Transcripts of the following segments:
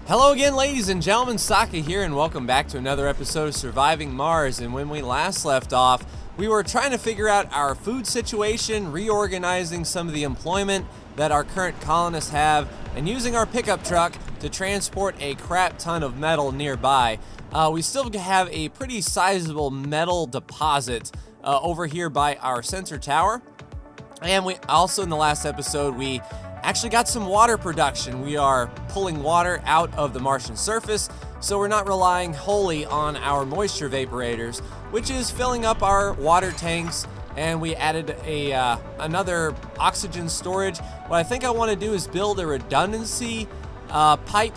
Hello again, ladies and gentlemen, Saka here, and welcome back to another episode of Surviving Mars. And when we last left off, we were trying to figure out our food situation, reorganizing some of the employment that our current colonists have, and using our pickup truck to transport a crap ton of metal nearby. We still have a pretty sizable metal deposit over here by our sensor tower. And we also, in the last episode, we actually got some water production. We are pulling water out of the Martian surface, so we're not relying wholly on our moisture vaporators, which is filling up our water tanks. And we added another oxygen storage. What I think I want to do is build a redundancy pipe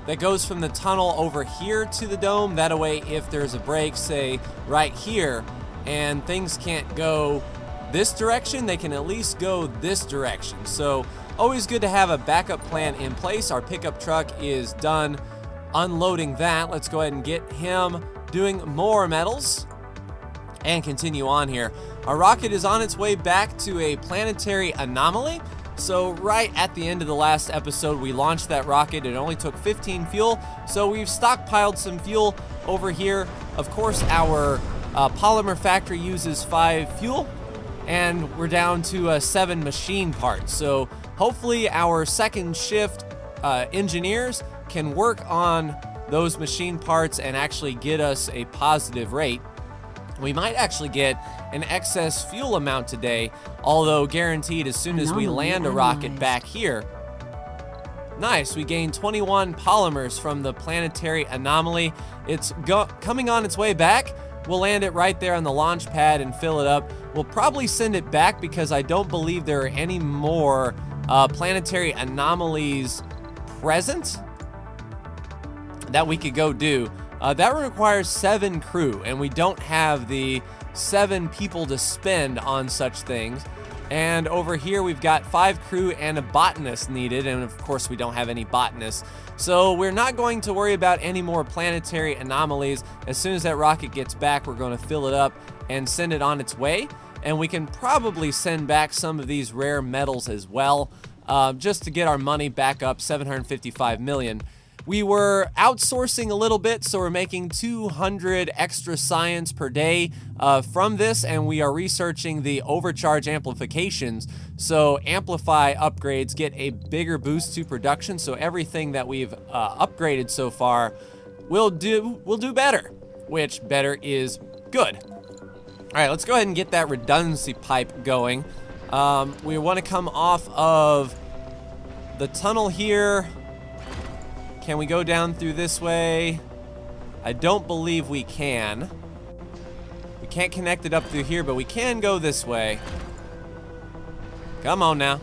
that goes from the tunnel over here to the dome. That way, if there's a break, say right here, and things can't go this direction, they can at least go this direction. So always good to have a backup plan in place. Our pickup truck is done unloading that. Let's go ahead and get him doing more metals and continue on here. Our rocket is on its way back to a planetary anomaly. So right at the end of the last episode, we launched that rocket. It only took 15 fuel, so we've stockpiled some fuel over here. Of course, our polymer factory uses 5 fuel, and we're down to 7 machine parts. So hopefully our second shift engineers can work on those machine parts and actually get us a positive rate. We might actually get an excess fuel amount today, although guaranteed as soon as we land a rocket back here. Nice, we gained 21 polymers from the planetary anomaly. It's coming on its way back. We'll land it right there on the launch pad and fill it up. We'll probably send it back because I don't believe there are any more planetary anomalies present that we could go do. That requires 7 crew, and we don't have the 7 people to spend on such things. And over here we've got 5 crew and a botanist needed, and of course we don't have any botanists. So we're not going to worry about any more planetary anomalies. As soon as that rocket gets back, we're going to fill it up and send it on its way. And we can probably send back some of these rare metals as well, just to get our money back up, 755 million. We were outsourcing a little bit, so we're making 200 extra science per day from this, and we are researching the overcharge amplifications. So amplify upgrades get a bigger boost to production, so everything that we've upgraded so far will do better, which better is good. All right, let's go ahead and get that redundancy pipe going. We want to come off of the tunnel here. Can we go down through this way? I don't believe we can. We can't connect it up through here, but we can go this way. Come on now.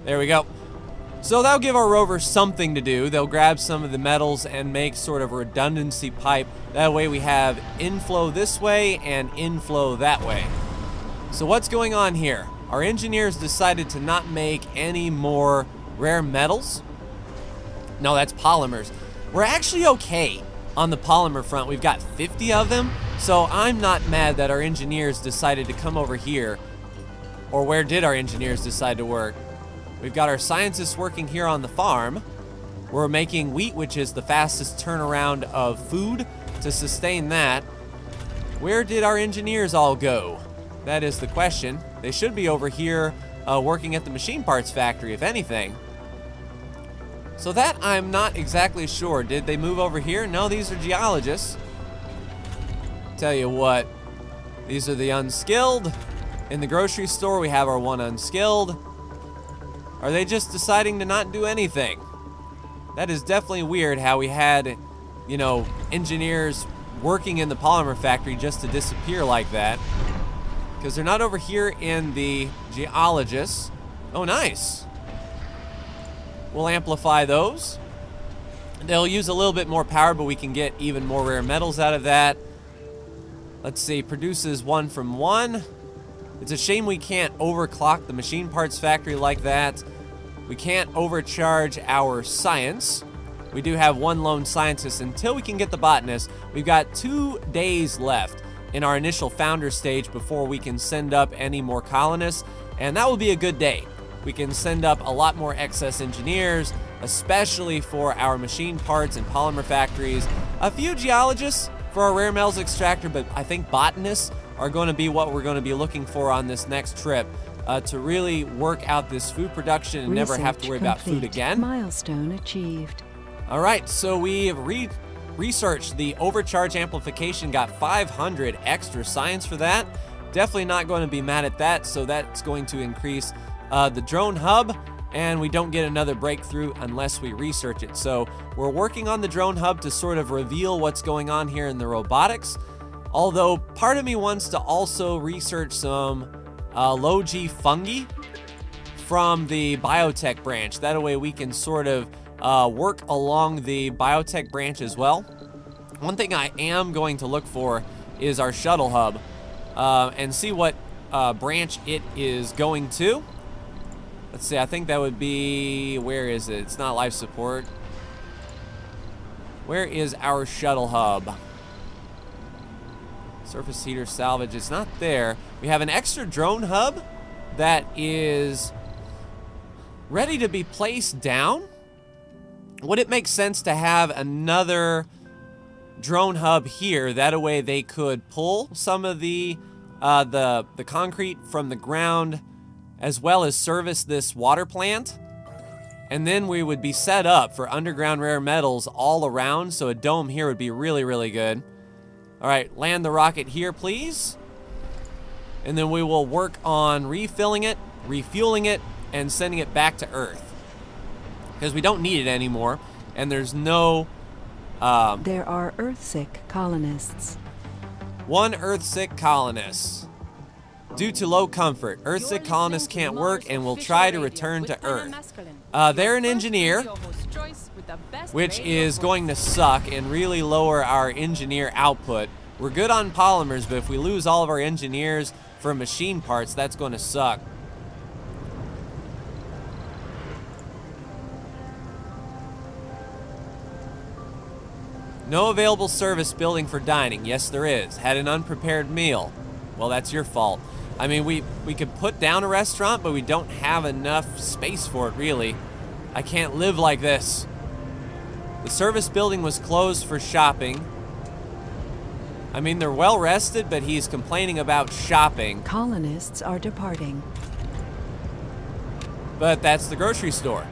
There we go. So that'll give our rovers something to do. They'll grab some of the metals and make sort of a redundancy pipe. That way we have inflow this way and inflow that way. So what's going on here? Our engineers decided to not make any more rare metals. No, that's polymers. We're actually okay on the polymer front. We've got 50 of them, so I'm not mad that our engineers decided to come over here. Or where did our engineers decide to work? We've got our scientists working here on the farm. We're making wheat, which is the fastest turnaround of food to sustain that. Where did our engineers all go? That is the question. They should be over here working at the machine parts factory, if anything. So that I'm not exactly sure. Did they move over here? No, these are geologists. Tell you what, these are the unskilled. In the grocery store, we have our one unskilled. Are they just deciding to not do anything? That is definitely weird how we had, you know, engineers working in the polymer factory just to disappear like that. Because they're not over here in the geologists. Oh, nice. We'll amplify those. They'll use a little bit more power, but we can get even more rare metals out of that. Let's see, produces 1 from 1. It's a shame we can't overclock the machine parts factory like that. We can't overcharge our science. We do have 1 lone scientist until we can get the botanist. We've got 2 days left in our initial founder stage before we can send up any more colonists, and that will be a good day. We can send up a lot more excess engineers especially for our machine parts and polymer factories. A few geologists for our rare metals extractor, but I think botanists are going to be what we're going to be looking for on this next trip to really work out this food production and never have to worry about food again. Milestone achieved. All right, so we researched the overcharge amplification, got 500 extra science for that. Definitely not going to be mad at that, so that's going to increase the drone hub, and we don't get another breakthrough unless we research it. So we're working on the drone hub to sort of reveal what's going on here in the robotics, although part of me wants to also research some low-G fungi from the biotech branch. That way we can sort of work along the biotech branch as well. One thing I am going to look for is our shuttle hub and see what branch it is going to. Let's see, I think that would be, where is it? It's not life support. Where is our shuttle hub? Surface heater salvage, it's not there. We have an extra drone hub that is ready to be placed down. Would it make sense to have another drone hub here? That way they could pull some of the concrete from the ground as well as service this water plant. And then we would be set up for underground rare metals all around, so a dome here would be really, really good. All right, land the rocket here, please. And then we will work on refilling it, refueling it, and sending it back to Earth. Because we don't need it anymore, and there's no... There are Earth-sick colonists. One Earth-sick colonist. Due to low comfort, Earth-sick colonists can't work and will try to return to Earth. They're an engineer, which is going to suck and really lower our engineer output. We're good on polymers, but if we lose all of our engineers for machine parts, that's going to suck. No available service building for dining. Yes, there is. Had an unprepared meal. Well, that's your fault. I mean, we could put down a restaurant, but we don't have enough space for it, really. I can't live like this. The service building was closed for shopping. I mean, they're well rested, but he's complaining about shopping. Colonists are departing. But that's the grocery store.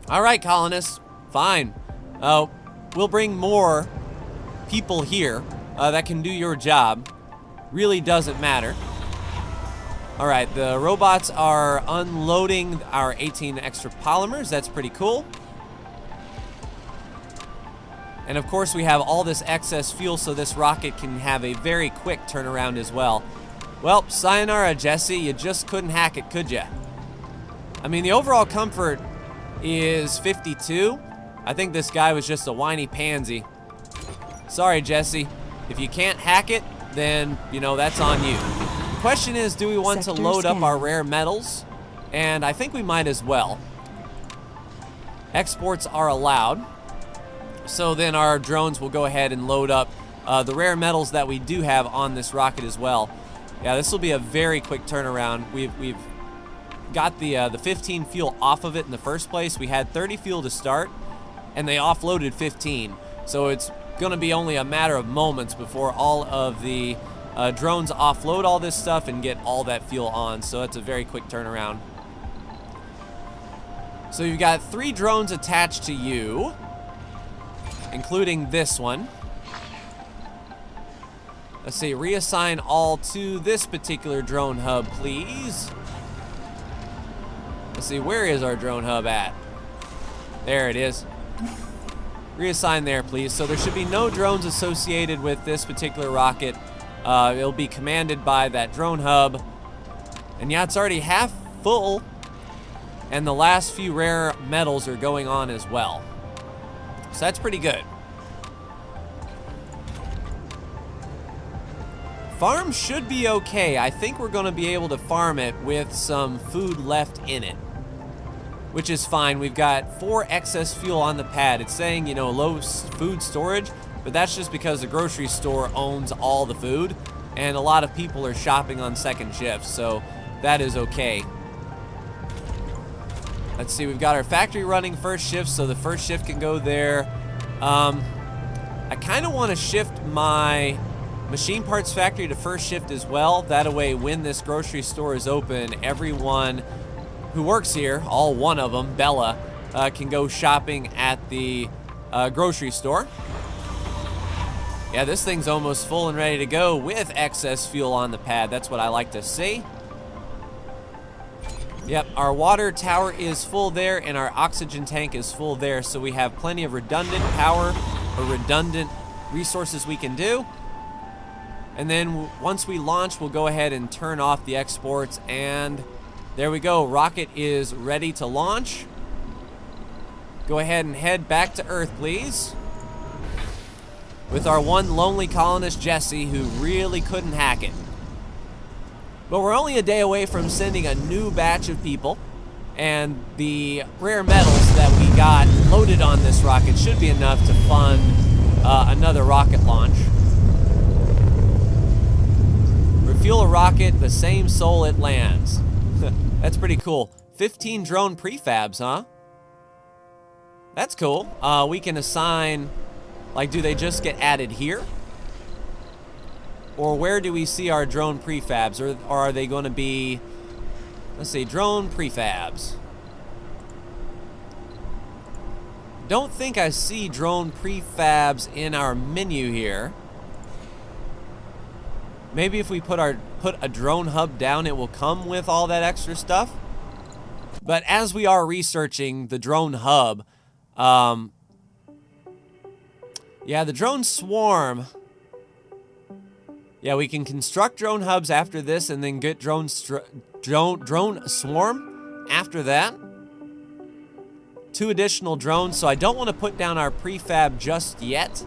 All right, colonists. Fine. We'll bring more people here that can do your job. Really doesn't matter. All right, the robots are unloading our 18 extra polymers. That's pretty cool. And of course, we have all this excess fuel, so this rocket can have a very quick turnaround as well. Well, sayonara, Jesse. You just couldn't hack it, could you? I mean, the overall comfort is 52. I think this guy was just a whiny pansy. Sorry, Jesse. If you can't hack it, then, you know, that's on you. The question is, do we want to load up our rare metals? And I think we might as well. Exports are allowed. So then our drones will go ahead and load up the rare metals that we do have on this rocket as well. Yeah, this will be a very quick turnaround. We've got the 15 fuel off of it in the first place. We had 30 fuel to start, and they offloaded 15. So it's going to be only a matter of moments before all of the drones offload all this stuff and get all that fuel on. So it's a very quick turnaround. So you've got 3 drones attached to you, including this one. Let's see, reassign all to this particular drone hub, please. Let's see, where is our drone hub at? There it is. Reassign there, please. So there should be no drones associated with this particular rocket. It'll be commanded by that drone hub. And yeah, it's already half full. And the last few rare metals are going on as well. So that's pretty good. Farm should be okay. I think we're going to be able to farm it with some food left in it, which is fine. We've got 4 excess fuel on the pad. It's saying, you know, low food storage, but that's just because the grocery store owns all the food, and a lot of people are shopping on second shifts, so that is okay. Let's see, we've got our factory running first shift, so the first shift can go there. I kind of want to shift my machine parts factory to first shift as well. That way, when this grocery store is open, everyone who works here, all one of them, Bella, can go shopping at the grocery store. Yeah, this thing's almost full and ready to go with excess fuel on the pad. That's what I like to see. Yep, our water tower is full there, and our oxygen tank is full there, so we have plenty of redundant power or redundant resources we can do. And then once we launch, we'll go ahead and turn off the exports, and there we go. Rocket is ready to launch. Go ahead and head back to Earth, please. With our one lonely colonist, Jesse, who really couldn't hack it. But we're only a day away from sending a new batch of people, and the rare metals that we got loaded on this rocket should be enough to fund another rocket launch. Refuel a rocket the same soul it lands. That's pretty cool. 15 drone prefabs, huh? That's cool. We can assign, like, do they just get added here? Or where do we see our drone prefabs? Or are they going to be, let's see, drone prefabs. Don't think I see drone prefabs in our menu here. Maybe if we put a drone hub down, it will come with all that extra stuff. But as we are researching the drone hub, yeah, the drone swarm. Yeah, we can construct drone hubs after this and then get drone swarm after that. 2 additional drones, so I don't want to put down our prefab just yet.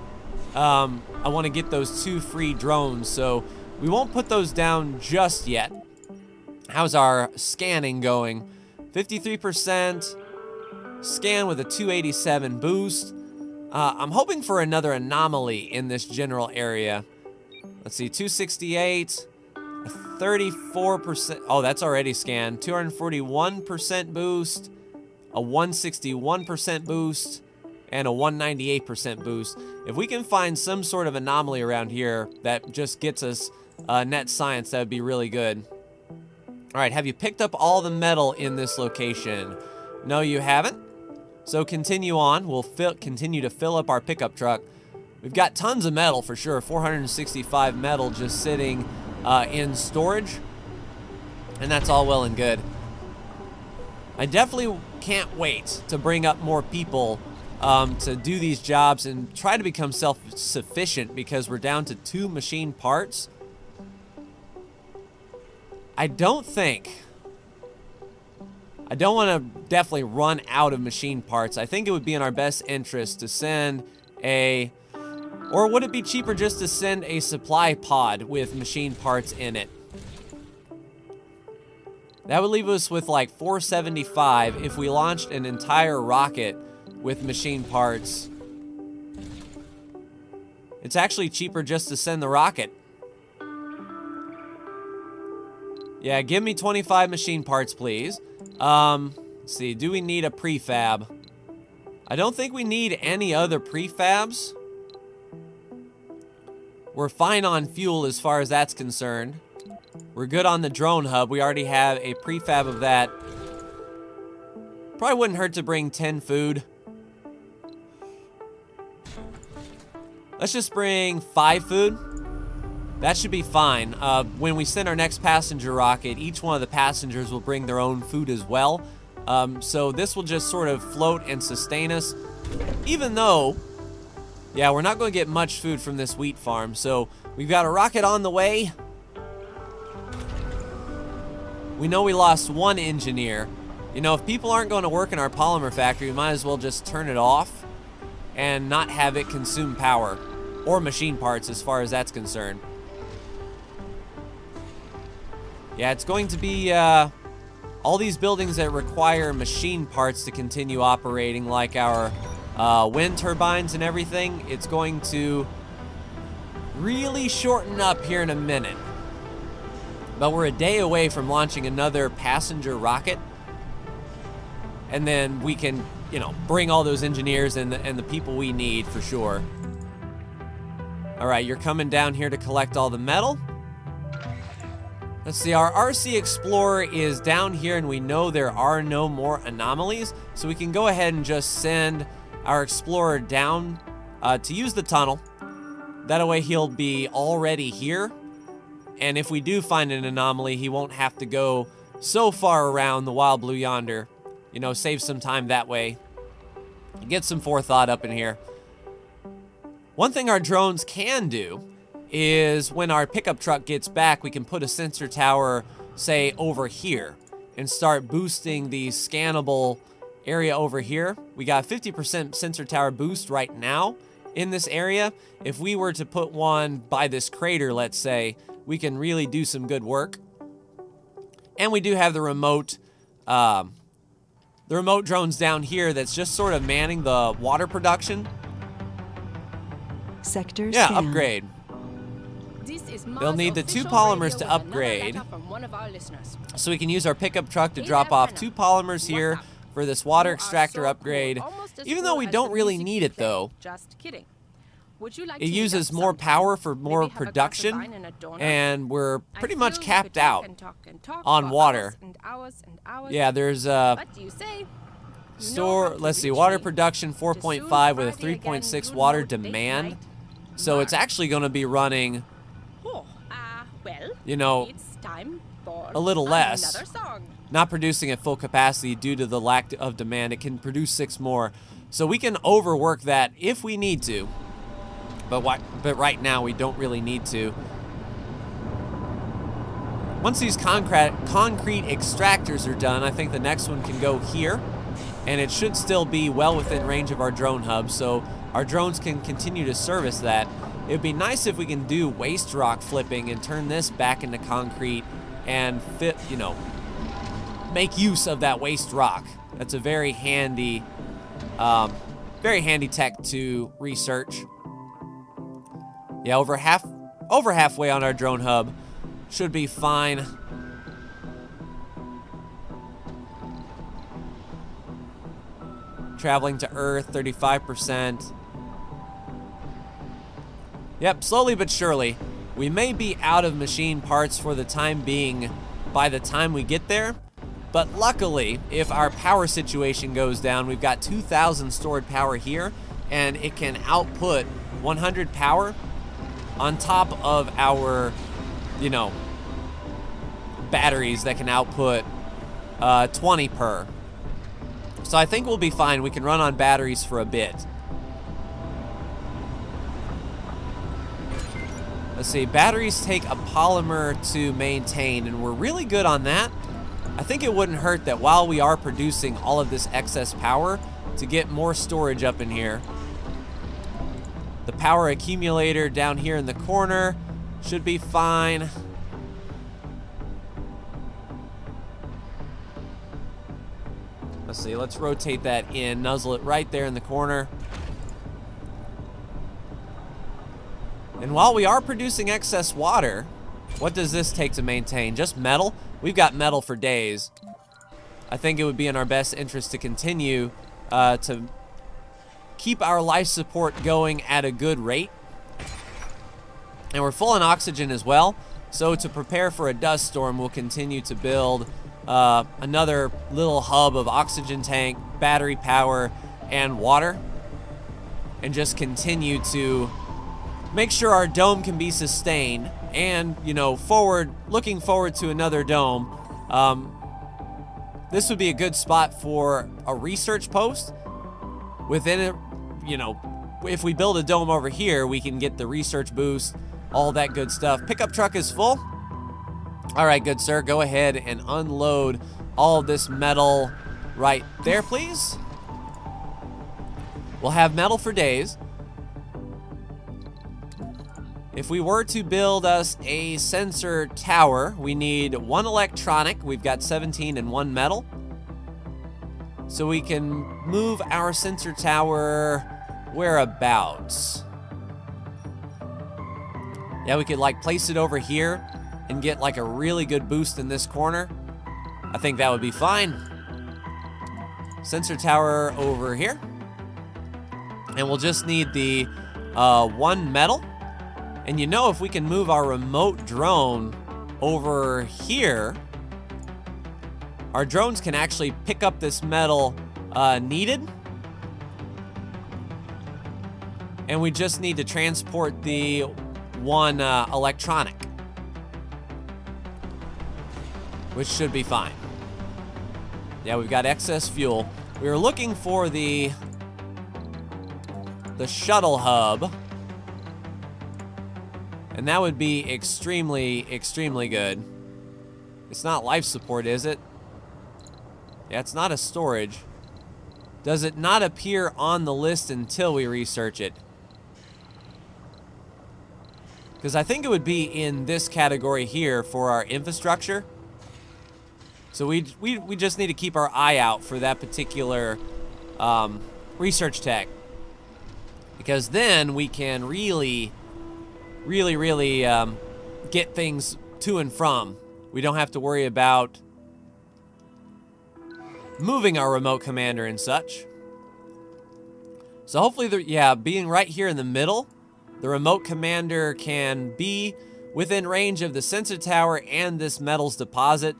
I want to get those 2 free drones, so we won't put those down just yet. How's our scanning going? 53% scan with a 287 boost. I'm hoping for another anomaly in this general area. Let's see, 268, a 34%, oh, that's already scanned, 241% boost, a 161% boost, and a 198% boost. If we can find some sort of anomaly around here that just gets us net science, that would be really good. All right, have you picked up all the metal in this location? No, you haven't. So continue on. We'll continue to fill up our pickup truck. We've got tons of metal for sure, 465 metal just sitting in storage, and that's all well and good. I definitely can't wait to bring up more people to do these jobs and try to become self-sufficient because we're down to 2 machine parts. I don't want to definitely run out of machine parts. I think it would be in our best interest to send or would it be cheaper just to send a supply pod with machine parts in it? That would leave us with like 475 if we launched an entire rocket with machine parts. It's actually cheaper just to send the rocket. Yeah, give me 25 machine parts, please. Let's see, do we need a prefab? I don't think we need any other prefabs. We're fine on fuel as far as that's concerned. We're good on the drone hub. We already have a prefab of that. Probably wouldn't hurt to bring 10 food. Let's just bring 5 food. That should be fine. When we send our next passenger rocket, each one of the passengers will bring their own food as well. So this will just sort of float and sustain us. Even though, yeah, we're not going to get much food from this wheat farm. So we've got a rocket on the way. We know we lost 1 engineer. You know, if people aren't going to work in our polymer factory, we might as well just turn it off and not have it consume power or machine parts as far as that's concerned. Yeah, it's going to be all these buildings that require machine parts to continue operating, like our wind turbines and everything. It's going to really shorten up here in a minute. But we're a day away from launching another passenger rocket. and then we can, you know, bring all those engineers and the people we need for sure. All right, you're coming down here to collect all the metal. Let's see, our RC Explorer is down here, and we know there are no more anomalies, so we can go ahead and just send our Explorer down to use the tunnel. That way he'll be already here, and if we do find an anomaly, he won't have to go so far around the wild blue yonder. You know, save some time that way. Get some forethought up in here. One thing our drones can do is when our pickup truck gets back, we can put a sensor tower, say, over here and start boosting the scannable area over here. We got 50% sensor tower boost right now in this area. If we were to put one by this crater, let's say, we can really do some good work. And we do have the remote drones down here that's just sort of manning the water production. Sector Yeah, scan. upgrade. They'll need the 2 polymers to upgrade, so we can use our pickup truck to drop off 2 polymers here for this water extractor upgrade. Even though we don't really need it though, it uses more power for more production, and we're pretty much capped out on water. Yeah, there's let's see, water production 4.5 with a 3.6 water demand. So it's actually going to be running, you know, a little less. Not producing at full capacity due to the lack of demand. It can produce 6 more. So we can overwork that if we need to. But right now we don't really need to. Once these concrete extractors are done, I think the next one can go here. And it should still be well within range of our drone hub, so our drones can continue to service that. It would be nice if we can do waste rock flipping and turn this back into concrete and fit, you know, make use of that waste rock. That's a very handy tech to research. Yeah, over halfway on our drone hub. Should be fine. Traveling to Earth, 35%. Yep, slowly but surely. We may be out of machine parts for the time being by the time we get there, but luckily, if our power situation goes down, we've got 2,000 stored power here, and it can output 100 power on top of our, you know, batteries that can output 20 per. So I think we'll be fine. We can run on batteries for a bit. Let's see, batteries take a polymer to maintain, and we're really good on that. I think it wouldn't hurt that while we are producing all of this excess power to get more storage up in here. The power accumulator down here in the corner should be fine. Let's see, let's rotate that in, nuzzle it right there in the corner. And while we are producing excess water, what does this take to maintain? Just metal? We've got metal for days. I think it would be in our best interest to continue to keep our life support going at a good rate. And we're full on oxygen as well. So to prepare for a dust storm, we'll continue to build another little hub of oxygen tank, battery power, and water. And just continue to make sure our dome can be sustained. And, you know, looking forward to another dome. This would be a good spot for a research post. Within it, you know, if we build a dome over here, we can get the research boost, all that good stuff. Pickup truck is full. All right, good sir, go ahead and unload all of this metal right there, please. We'll have metal for days. If we were to build us a sensor tower, we need 1 electronic. We've got 17 and 1 metal. So we can move our sensor tower whereabouts? Yeah, we could like place it over here and get like a really good boost in this corner. I think that would be fine. sensor tower over here. And we'll just need the one metal. And you know, if we can move our remote drone over here, our drones can actually pick up this metal needed. And we just need to transport the one electronic, which should be fine. Yeah, we've got excess fuel. We were looking for the shuttle hub, and that would be extremely, extremely good. It's not life support, is it? Yeah, it's not a storage. Does it not appear on the list until we research it? Because I think it would be in this category here for our infrastructure. So we just need to keep our eye out for that particular research tech. Because then we can really get things to and from. We don't have to worry about moving our remote commander and such. So hopefully, being right here in the middle, the remote commander can be within range of the sensor tower and this metals deposit.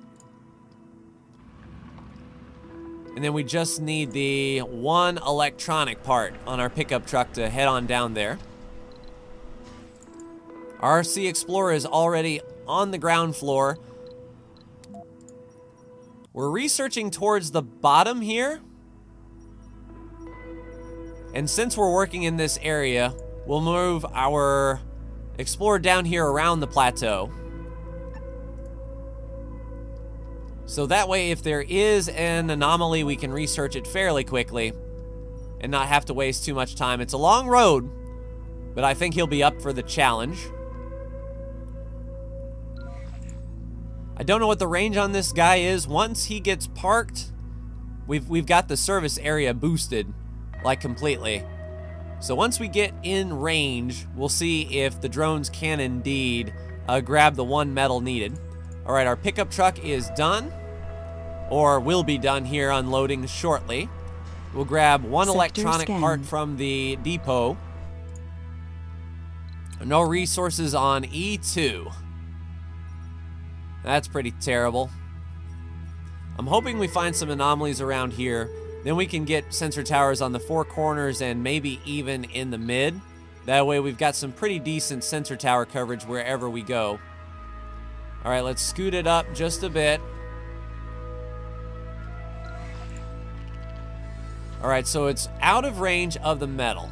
And then we just need the one electronic part on our pickup truck to head on down there. Our RC Explorer is already on the ground floor. We're researching towards the bottom here. And since we're working in this area, we'll move our Explorer down here around the plateau. So that way, if there is an anomaly, we can research it fairly quickly and not have to waste too much time. It's a long road, but I think he'll be up for the challenge. I don't know what the range on this guy is. Once he gets parked, we've got the service area boosted, like completely. So once we get in range, we'll see if the drones can indeed grab the one metal needed. All right, our pickup truck is done, or will be done here, unloading shortly. We'll grab one electronic part from the depot. No resources on E2. That's pretty terrible. I'm hoping we find some anomalies around here. Then we can get sensor towers on the four corners and maybe even in the mid. That way we've got some pretty decent sensor tower coverage wherever we go. All right, let's scoot it up just a bit. All right, so it's out of range of the metal.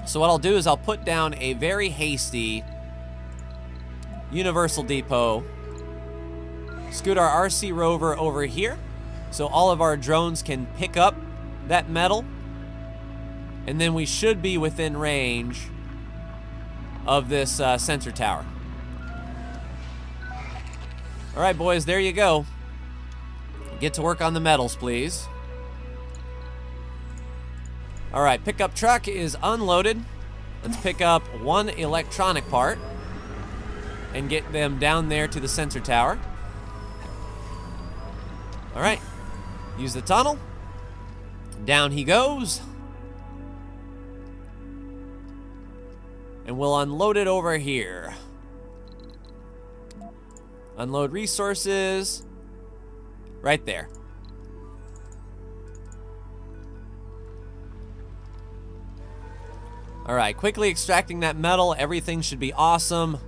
So what I'll do is I'll put down a very hasty universal depot. Scoot our RC rover over here so all of our drones can pick up that metal. And then we should be within range of this sensor tower. All right, boys, there you go. Get to work on the metals, please. All right, pickup truck is unloaded. Let's pick up one electronic part and get them down there to the sensor tower. All right, use the tunnel. Down he goes. And we'll unload it over here. Unload resources. Right there. All right, quickly extracting that metal. Everything should be awesome.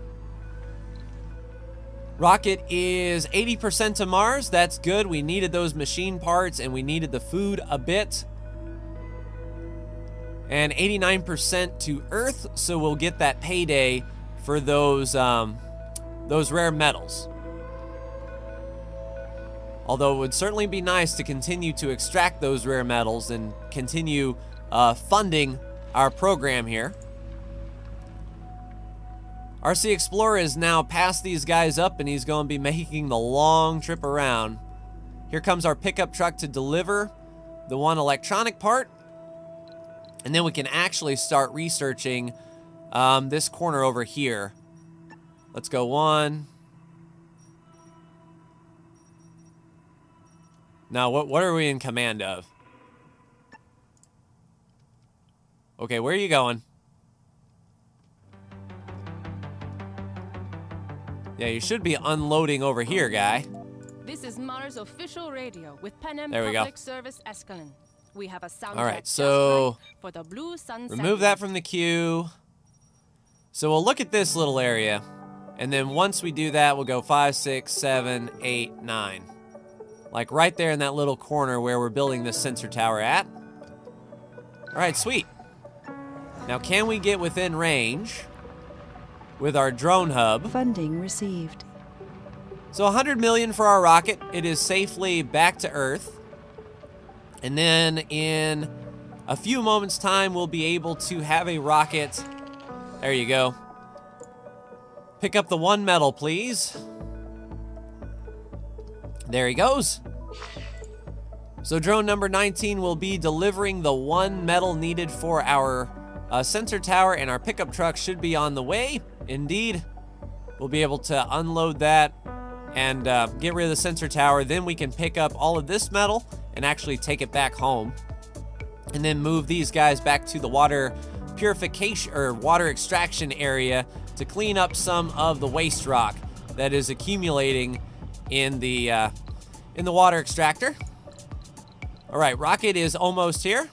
Rocket is 80% to Mars. That's good. We needed those machine parts and we needed the food a bit. And 89% to Earth, so we'll get that payday for those rare metals. Although it would certainly be nice to continue to extract those rare metals and continue funding our program here. RC Explorer is now past these guys up and he's going to be making the long trip around. Here comes our pickup truck to deliver the one electronic part. And then we can actually start researching this corner over here. Let's go 1, Now, what are we in command of? Okay, where are you going? Yeah, you should be unloading over here, guy. This is Mars official radio with Panem There we go. Public Service Escalon. We have a sound All right, check just so right for the Blue Sun remove that from the queue. So we'll look at this little area, and then once we do that, we'll go 5, 6, 7, 8, 9. Like right there in that little corner where we're building this sensor tower at. All right, sweet. Now, can we get within range with our drone hub? Funding received. So 100 million for our rocket. It is safely back to Earth. And then in a few moments' time, we'll be able to have a rocket. There you go. Pick up the 1 metal, please. There he goes. So drone number 19 will be delivering the 1 metal needed for our sensor tower, and our pickup truck should be on the way. Indeed. We'll be able to unload that and get rid of the sensor tower. Then we can pick up all of this metal and actually take it back home. And then move these guys back to the water purification or water extraction area to clean up some of the waste rock that is accumulating in the water extractor. All right, rocket is almost here.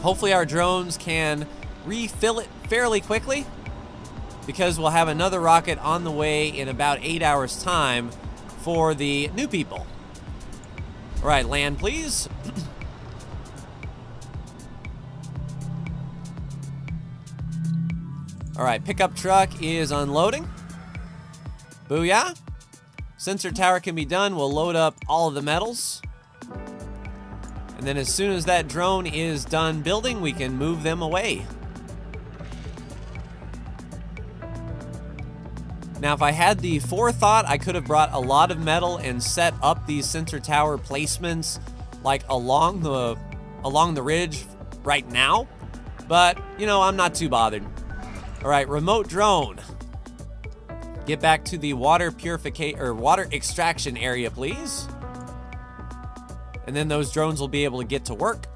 Hopefully our drones can refill it fairly quickly, because we'll have another rocket on the way in about 8 hours' time for the new people. All right, land, please. All right, pickup truck is unloading. Booyah. Sensor tower can be done. We'll load up all of the metals. And then as soon as that drone is done building, we can move them away. Now, if I had the forethought, I could have brought a lot of metal and set up these sensor tower placements like along the ridge right now. But, you know, I'm not too bothered. All right, remote drone. Get back to the water purification or water extraction area, please. And then those drones will be able to get to work.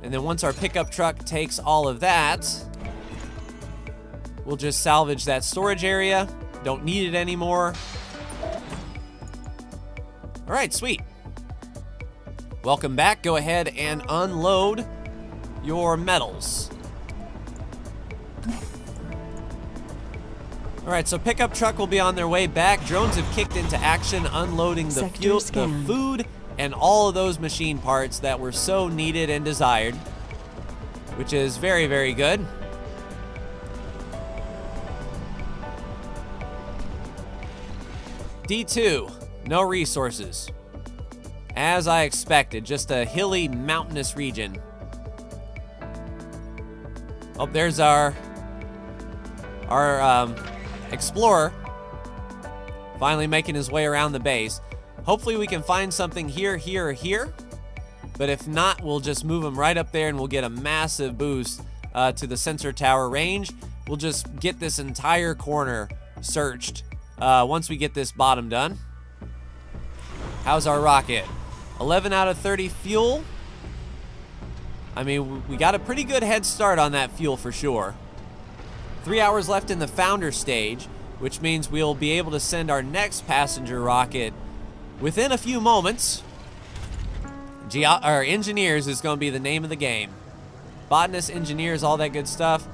And then once our pickup truck takes all of that, we'll just salvage that storage area. Don't need it anymore. All right, sweet. Welcome back. Go ahead and unload your metals. All right, so pickup truck will be on their way back. Drones have kicked into action, unloading the fuel, the food, and all of those machine parts that were so needed and desired, which is very, very good. D2, no resources. As I expected, just a hilly, mountainous region. Oh, there's our explorer finally making his way around the base. Hopefully we can find something here, here, or here. But if not, we'll just move him right up there and we'll get a massive boost to the sensor tower range. We'll just get this entire corner searched once we get this bottom done. How's our rocket? 11 out of 30 fuel. I mean, we got a pretty good head start on that fuel for sure. 3 hours left in the founder stage, which means we'll be able to send our next passenger rocket within a few moments. Engineers is going to be the name of the game. Botanists, engineers, all that good stuff.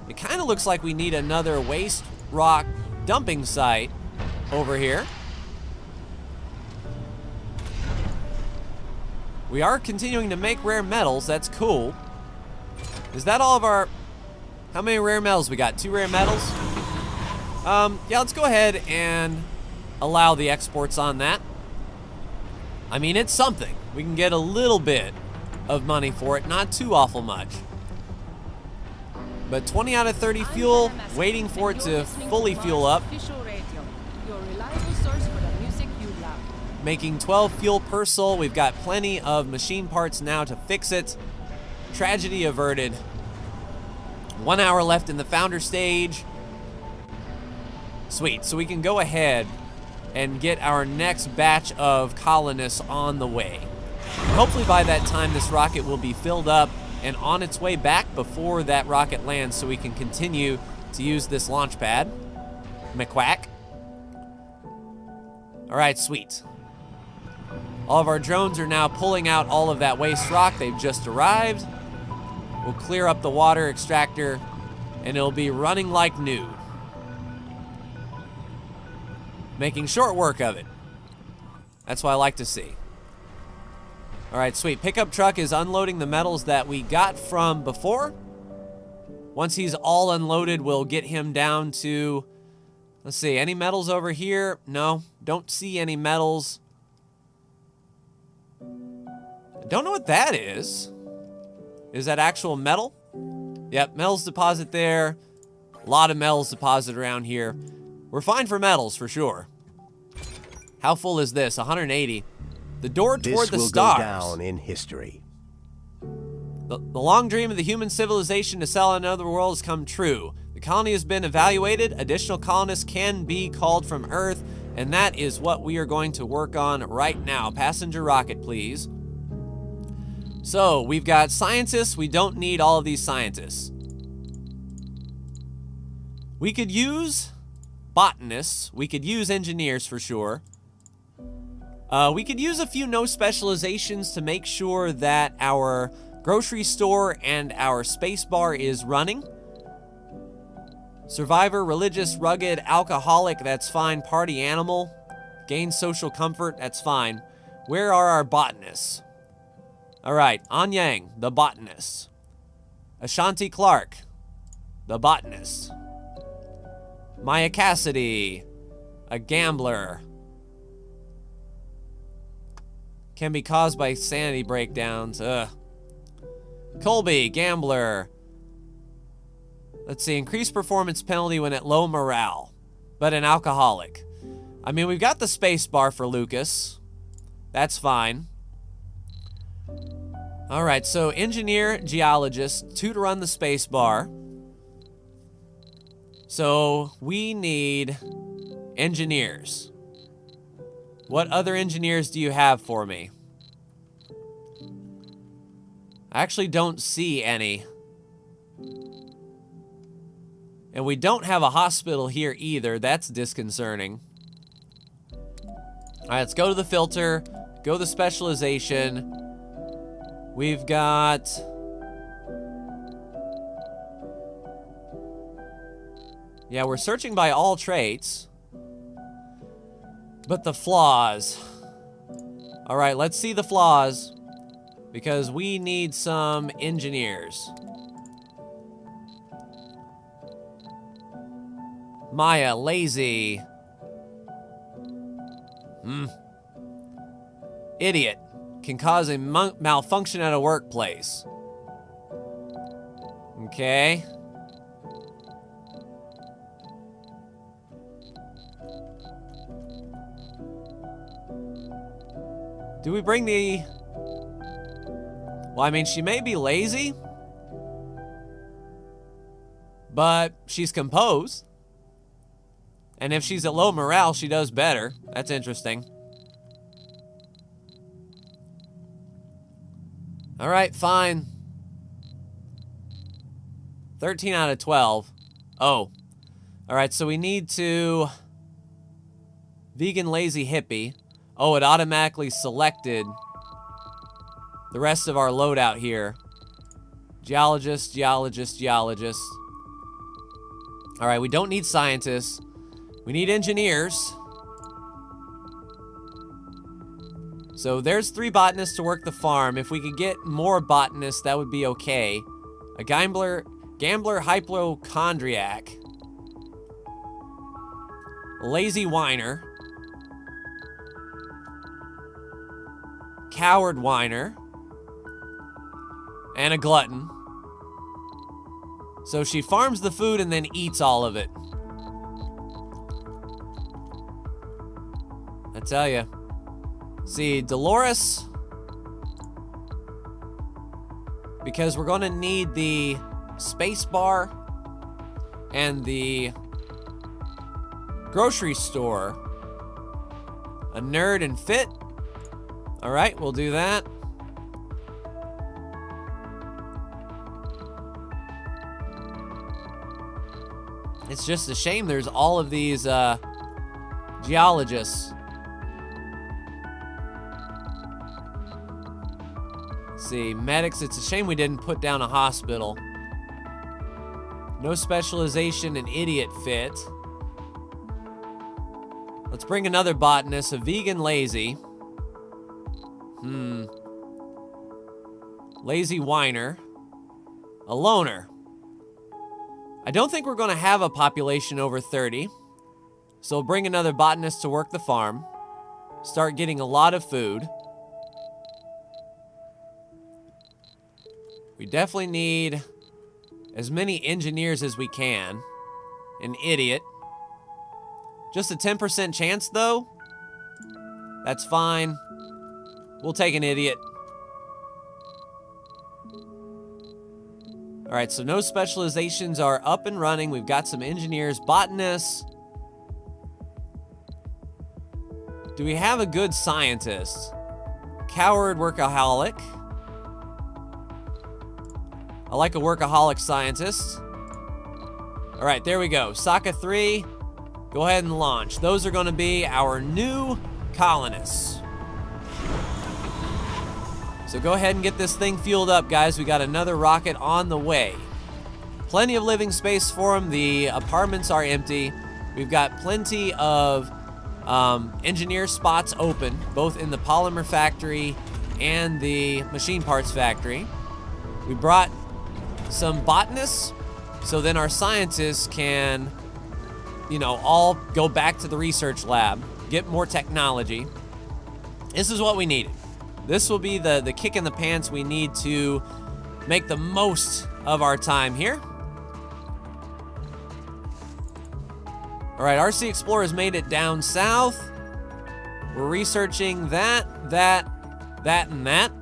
It kind of looks like we need another waste rock dumping site over here. We are continuing to make rare metals. That's cool. Is that all of our... How many rare metals we got? 2 rare metals? Yeah, let's go ahead and allow the exports on that. I mean, it's something. We can get a little bit of money for it. Not too awful much. But 20 out of 30 fuel, waiting for it to fully fuel up. Making 12 fuel per soul. We've got plenty of machine parts now to fix it. Tragedy averted. 1 hour left in the founder stage. Sweet, so we can go ahead and get our next batch of colonists on the way. Hopefully by that time this rocket will be filled up and on its way back before that rocket lands so we can continue to use this launch pad. McQuack. All right, sweet. All of our drones are now pulling out all of that waste rock. They've just arrived. We'll clear up the water extractor and it'll be running like new. Making short work of it. That's what I like to see. All right, sweet. Pickup truck is unloading the metals that we got from before. Once he's all unloaded, we'll get him down to, let's see, any metals over here? No, don't see any metals. I don't know what that is. Is that actual metal? Yep, metals deposit there. A lot of metals deposit around here. We're fine for metals, for sure. How full is this? 180. The door toward the stars. This will go down in history. The long dream of the human civilization to settle on another world has come true. The colony has been evaluated. Additional colonists can be called from Earth, and that is what we are going to work on right now. Passenger rocket, please. So, we've got scientists. We don't need all of these scientists. We could use botanists. We could use engineers for sure. We could use a few no specializations to make sure that our grocery store and our space bar is running. Survivor, religious, rugged, alcoholic, that's fine. Party animal, gain social comfort, that's fine. Where are our botanists? All right, Anyang, the botanist. Ashanti Clark, the botanist. Maya Cassidy, a gambler. Can be caused by sanity breakdowns. Ugh. Colby, gambler. Let's see, increased performance penalty when at low morale, but an alcoholic. I mean, we've got the space bar for Lucas. That's fine. All right, so engineer, geologist, 2 to run the space bar. So we need engineers. What other engineers do you have for me? I actually don't see any. And we don't have a hospital here either. That's disconcerting. All right, let's go to the filter. Go to the specialization. We've got... Yeah, we're searching by all traits. But the flaws. All right, let's see the flaws. Because we need some engineers. Maya, lazy. Idiot. Can cause a malfunction at a workplace. Okay. Do we bring the... Well, I mean, she may be lazy, but she's composed. And if she's at low morale, she does better. That's interesting. All right, fine. 13 out of 12. Oh. All right, so we need to... Vegan lazy hippie. Oh, it automatically selected the rest of our loadout here. Geologist, geologist, geologist. All right, we don't need scientists. We need engineers. So there's 3 botanists to work the farm. If we could get more botanists, that would be okay. A gambler hypochondriac. Lazy whiner. Coward whiner. And a glutton. So she farms the food and then eats all of it. I tell ya. See, Dolores. Because we're going to need the space bar and the grocery store. A nerd and fit. All right, we'll do that. It's just a shame there's all of these geologists. Let's see, medics, it's a shame we didn't put down a hospital. No specialization in idiot fit. Let's bring another botanist, a vegan lazy. Lazy whiner. A loner. I don't think we're going to have a population over 30. So we'll bring another botanist to work the farm. Start getting a lot of food. We definitely need as many engineers as we can. An idiot. Just a 10% chance, though. That's fine. We'll take an idiot. All right, so no specializations are up and running. We've got some engineers, botanists. Do we have a good scientist? Coward workaholic. I like a workaholic scientist. All right, there we go. Sokka 3, go ahead and launch. Those are going to be our new colonists. So go ahead and get this thing fueled up, guys. We got another rocket on the way. Plenty of living space for them. The apartments are empty. We've got plenty of engineer spots open, both in the polymer factory and the machine parts factory. We brought some botanists, so then our scientists can, you know, all go back to the research lab, get more technology. This is what we needed. This will be the kick in the pants we need to make the most of our time here. All right, RC Explorer's made it down south. We're researching that, and that.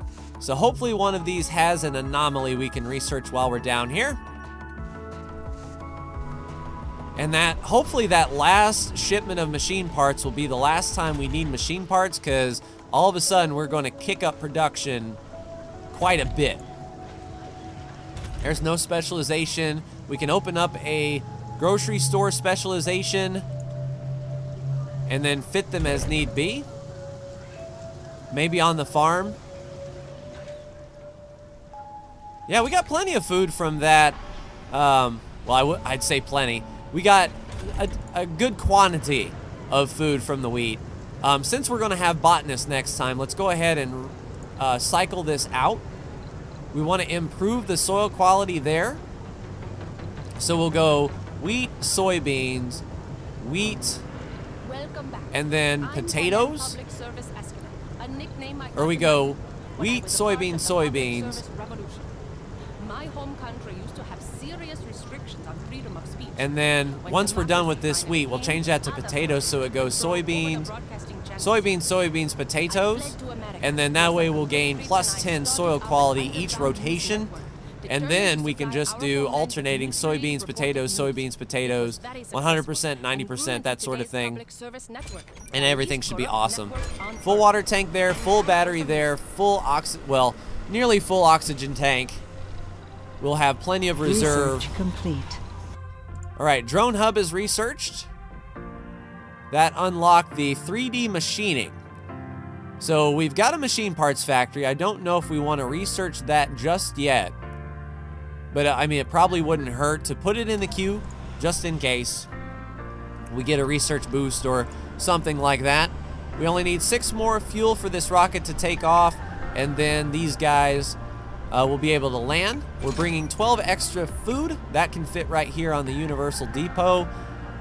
So hopefully one of these has an anomaly we can research while we're down here. And that, hopefully that last shipment of machine parts will be the last time we need machine parts, because all of a sudden we're going to kick up production quite a bit. There's no specialization. We can open up a grocery store specialization and then fit them as need be. Maybe on the farm. Yeah, we got plenty of food from that. Well, I'd say plenty. We got a good quantity of food from the wheat. Since we're going to have botanists next time, let's go ahead and cycle this out. We want to improve the soil quality there. So we'll go wheat, soybeans, wheat, and then potatoes. Or we go wheat, soybeans, soybeans. My home country used to have serious restrictions on freedom of speech. And then once we're done with this wheat, we'll change that to potatoes, so it goes soybeans, soybeans, soybeans, potatoes. And then that way we'll gain plus 10 soil quality each rotation. And then we can just do alternating soybeans, potatoes, 100%, 90%, that sort of thing. And everything should be awesome. Full water tank there, full battery there, nearly full oxygen tank. We'll have plenty of reserve. Research complete. All right, drone hub is researched. That unlocked the 3D machining. So we've got a machine parts factory. I don't know if we want to research that just yet. But I mean, it probably wouldn't hurt to put it in the queue just in case we get a research boost or something like that. We only need 6 more fuel for this rocket to take off, and then these guys will be able to land. We're bringing 12 extra food. That can fit right here on the Universal Depot.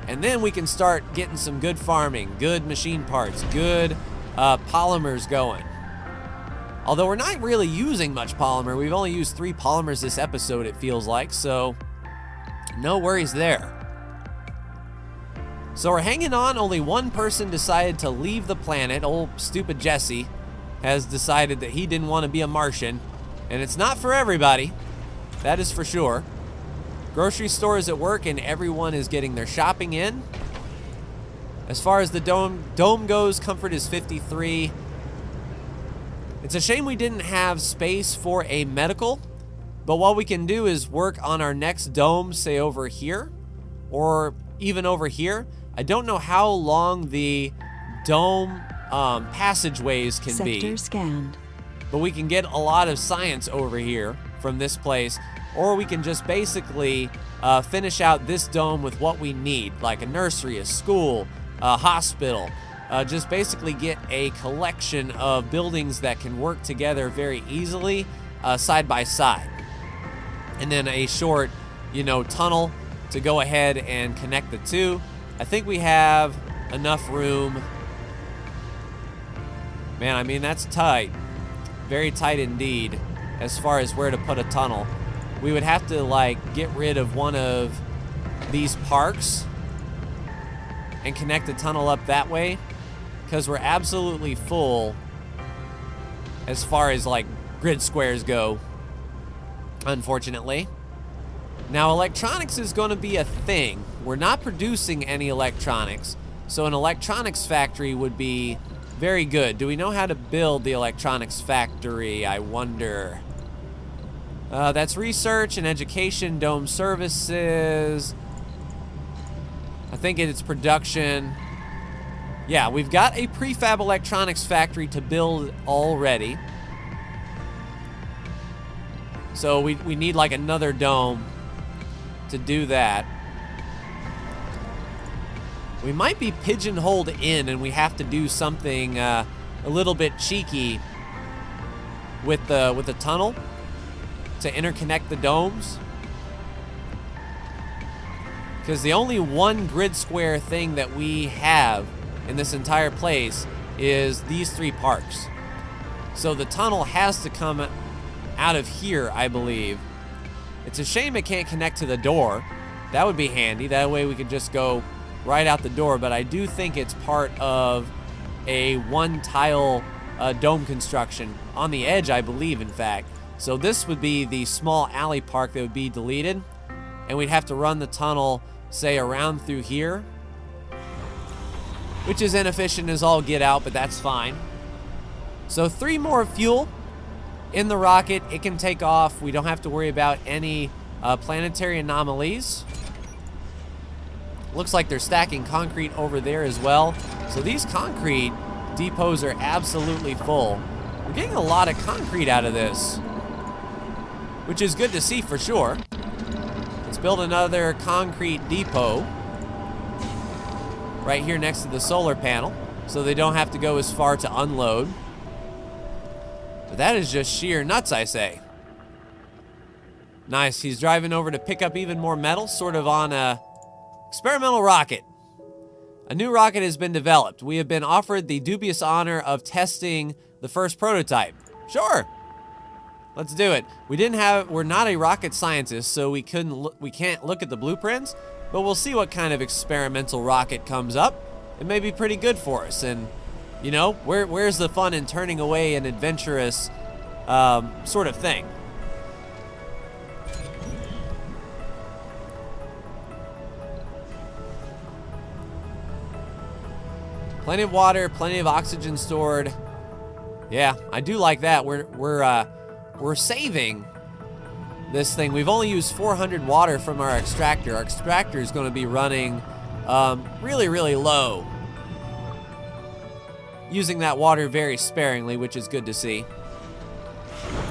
And then we can start getting some good farming, good machine parts, good polymers going. Although we're not really using much polymer. We've only used 3 polymers this episode, it feels like, so no worries there. So we're hanging on. Only one person decided to leave the planet. Old stupid Jesse has decided that he didn't want to be a Martian. And it's not for everybody. That is for sure. Grocery store is at work and everyone is getting their shopping in. As far as the dome goes, comfort is 53. It's a shame we didn't have space for a medical, but what we can do is work on our next dome, say over here, or even over here. I don't know how long the dome passageways can be. Sector scanned. But we can get a lot of science over here from this place, or we can just basically finish out this dome with what we need, like a nursery, a school, a hospital. Just basically get a collection of buildings that can work together very easily, side by side. And then a short, tunnel to go ahead and connect the two. I think we have enough room. Man, I mean, that's tight. Very tight indeed, as far as where to put a tunnel. We would have to, get rid of one of these parks and connect the tunnel up that way, because we're absolutely full as far as, grid squares go, unfortunately. Now, electronics is going to be a thing. We're not producing any electronics, so an electronics factory would be very good. Do we know how to build the electronics factory, I wonder? That's research and education, dome services. I think it's production. Yeah, we've got a prefab electronics factory to build already. So we need another dome to do that. We might be pigeonholed in, and we have to do something a little bit cheeky with the tunnel to interconnect the domes. Because the only one grid square thing that we have in this entire place is these 3 parks. So the tunnel has to come out of here, I believe. It's a shame it can't connect to the door. That would be handy. That way we could just go right out the door, but I do think it's part of a one-tile dome construction on the edge, I believe, in fact. So this would be the small alley park that would be deleted, and we'd have to run the tunnel, say, around through here, which is inefficient as all get out, but that's fine. So 3 more fuel in the rocket. It can take off. We don't have to worry about any planetary anomalies. Looks like they're stacking concrete over there as well. So these concrete depots are absolutely full. We're getting a lot of concrete out of this, which is good to see for sure. Let's build another concrete depot right here next to the solar panel so they don't have to go as far to unload. But that is just sheer nuts, I say. Nice, he's driving over to pick up even more metal, sort of on a experimental rocket. A new rocket has been developed. We have been offered the dubious honor of testing the first prototype. Sure. Let's do it. We're not a rocket scientist, so we can't look at the blueprints, but we'll see what kind of experimental rocket comes up. It may be pretty good for us, and where's the fun in turning away an adventurous sort of thing? Plenty of water, plenty of oxygen stored. Yeah, I do like that. We're saving this thing. We've only used 400 water from our extractor. Our extractor is going to be running really, really low. Using that water very sparingly, which is good to see.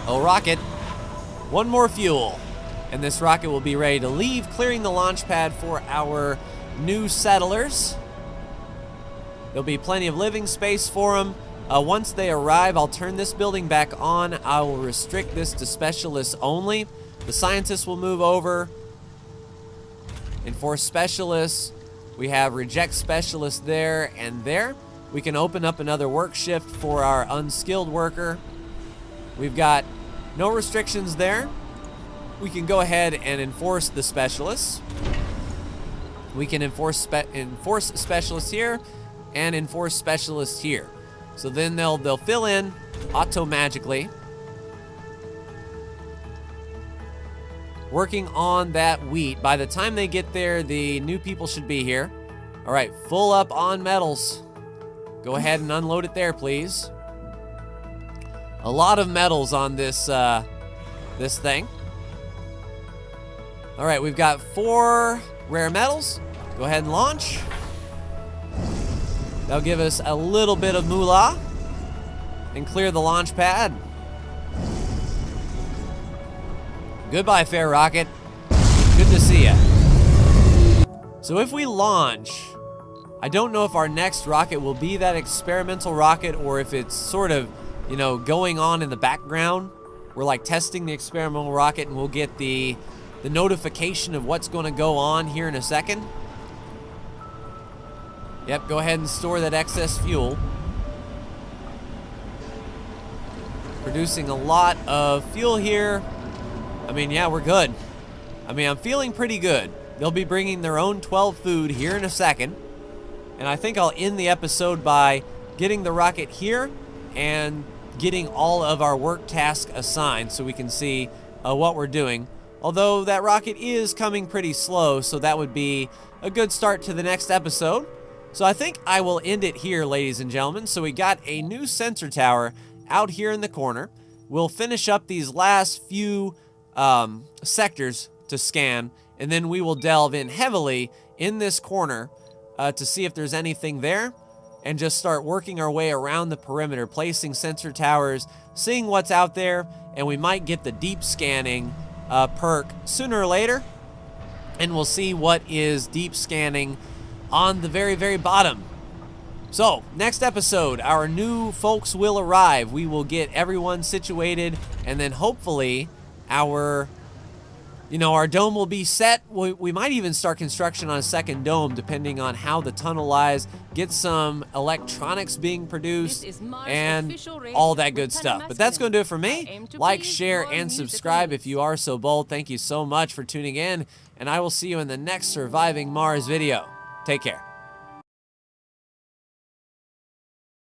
Oh, rocket. 1 more fuel. And this rocket will be ready to leave, clearing the launch pad for our new settlers. There'll be plenty of living space for them. Once they arrive, I'll turn this building back on. I will restrict this to specialists only. The scientists will move over. Enforce specialists. We have reject specialists there and there. We can open up another work shift for our unskilled worker. We've got no restrictions there. We can go ahead and enforce the specialists. We can enforce specialists here and enforce specialists here. So then they'll fill in auto-magically. Working on that wheat. By the time they get there, the new people should be here. All right, full up on metals. Go ahead and unload it there, please. A lot of metals on this this thing. All right, we've got 4 rare metals. Go ahead and launch. That'll give us a little bit of moolah and clear the launch pad. Goodbye, fair rocket. Good to see ya. So if we launch, I don't know if our next rocket will be that experimental rocket or if it's sort of, you know, going on in the background. We're like testing the experimental rocket and we'll get the notification of what's going to go on here in a second. Yep, go ahead and store that excess fuel. Producing a lot of fuel here. I mean, yeah, we're good. I mean, I'm feeling pretty good. They'll be bringing their own 12 food here in a second. And I think I'll end the episode by getting the rocket here and getting all of our work tasks assigned so we can see what we're doing. Although that rocket is coming pretty slow, so that would be a good start to the next episode. So I think I will end it here, ladies and gentlemen. So we got a new sensor tower out here in the corner. We'll finish up these last few sectors to scan, and then we will delve in heavily in this corner to see if there's anything there, and just start working our way around the perimeter, placing sensor towers, seeing what's out there, and we might get the deep scanning perk sooner or later, and we'll see what is deep scanning on the very, very bottom. So, next episode, our new folks will arrive. We will get everyone situated, and then hopefully our dome will be set. We might even start construction on a second dome, depending on how the tunnel lies, get some electronics being produced, and all that good stuff. But that's going to do it for me. Like, share, and subscribe if you are so bold. Thank you so much for tuning in, and I will see you in the next Surviving Mars video. Take care.